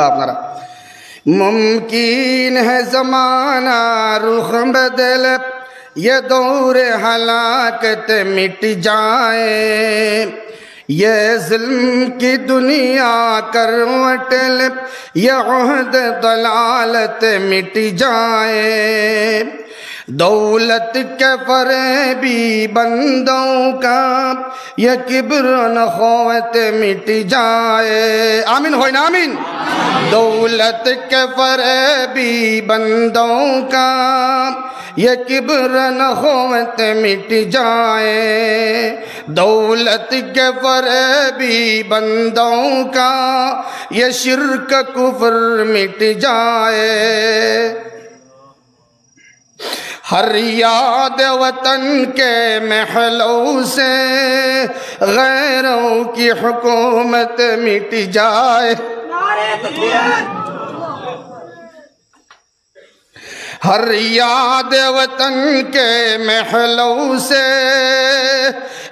আপনারা मुमकिन है ज़माना रुख बदले ये दौर हलाकत मिट जाए ये ज़ुल्म की दुनिया करवट ले ये उहद दलालत मिट जाए दौलत के फरेबी बंदों का ये किब्र नखवत मिट जाए आमीन होय ना आमीन दौलत के फरेबी बंदों का ये किब्र नखवत मिट जाए दौलत के फरेबी बंदों का ये शिर्क कुफ्र मिट जाए हर याद वतन के महलों से गैरों की हुकूमत मिट जाए हर याद वतन के महलों से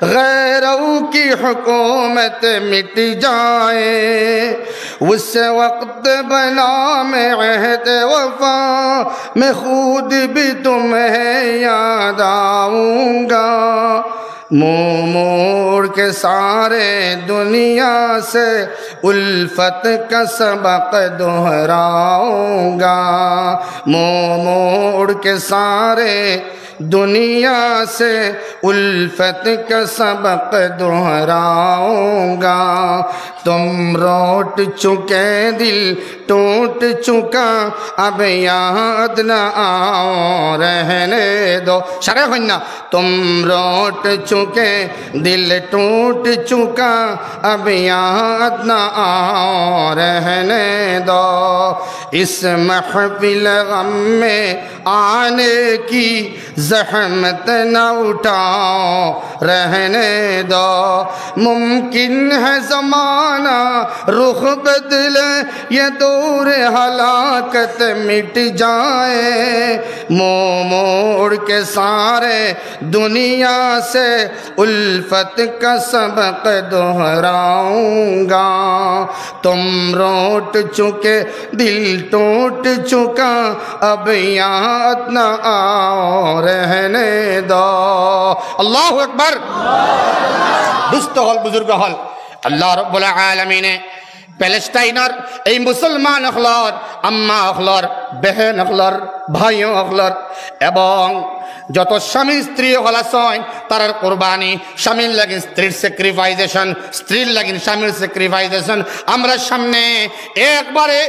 गैरों की हुकूमत मिट जाए उस वक्त बना में अहद वफा मैं खुद भी तुम्हें याद आऊँगा मुँह मोड़ के सारे दुनिया से उल्फत का सबक दोहराऊँगा मुँह मोड़ के सारे दुनिया से उल्फत का सबक दोहराऊँगा तुम रोट चुके दिल टूट चुका अब याद न आओ रहने दो शरे होना तुम रोट चुके दिल टूट चुका अब याद न आओ रहने दो इस महफिल गम में आने की ज़हमत न उठाओ रहने दो मुमकिन है ज़माना रुख बदले ये दौर हलाकत मिट जाए मुँह मोड़ के सारे दुनिया से उल्फत का सबक दोहराऊँगा तुम रोट चुके दिल टूट चुका अब याद न आओ रहने दो अल्लाहु अकबर दुस्त हल बुजुर्ग हल अल्लाह रब्बुल आलमीन প্যালেস্টাইনার এই মুসলমান হলর আম্মা হলর বেহেন হলর ভাইও হলর এবং যত স্বামী স্ত্রী হলাসন তারার কোরবানি স্বামীর লাগিন স্ত্রীর স্যাক্রিফাইসেশন স্ত্রীর লাগিন স্বামীর স্যাক্রিফাইসেশন আমরা সামনে একবারে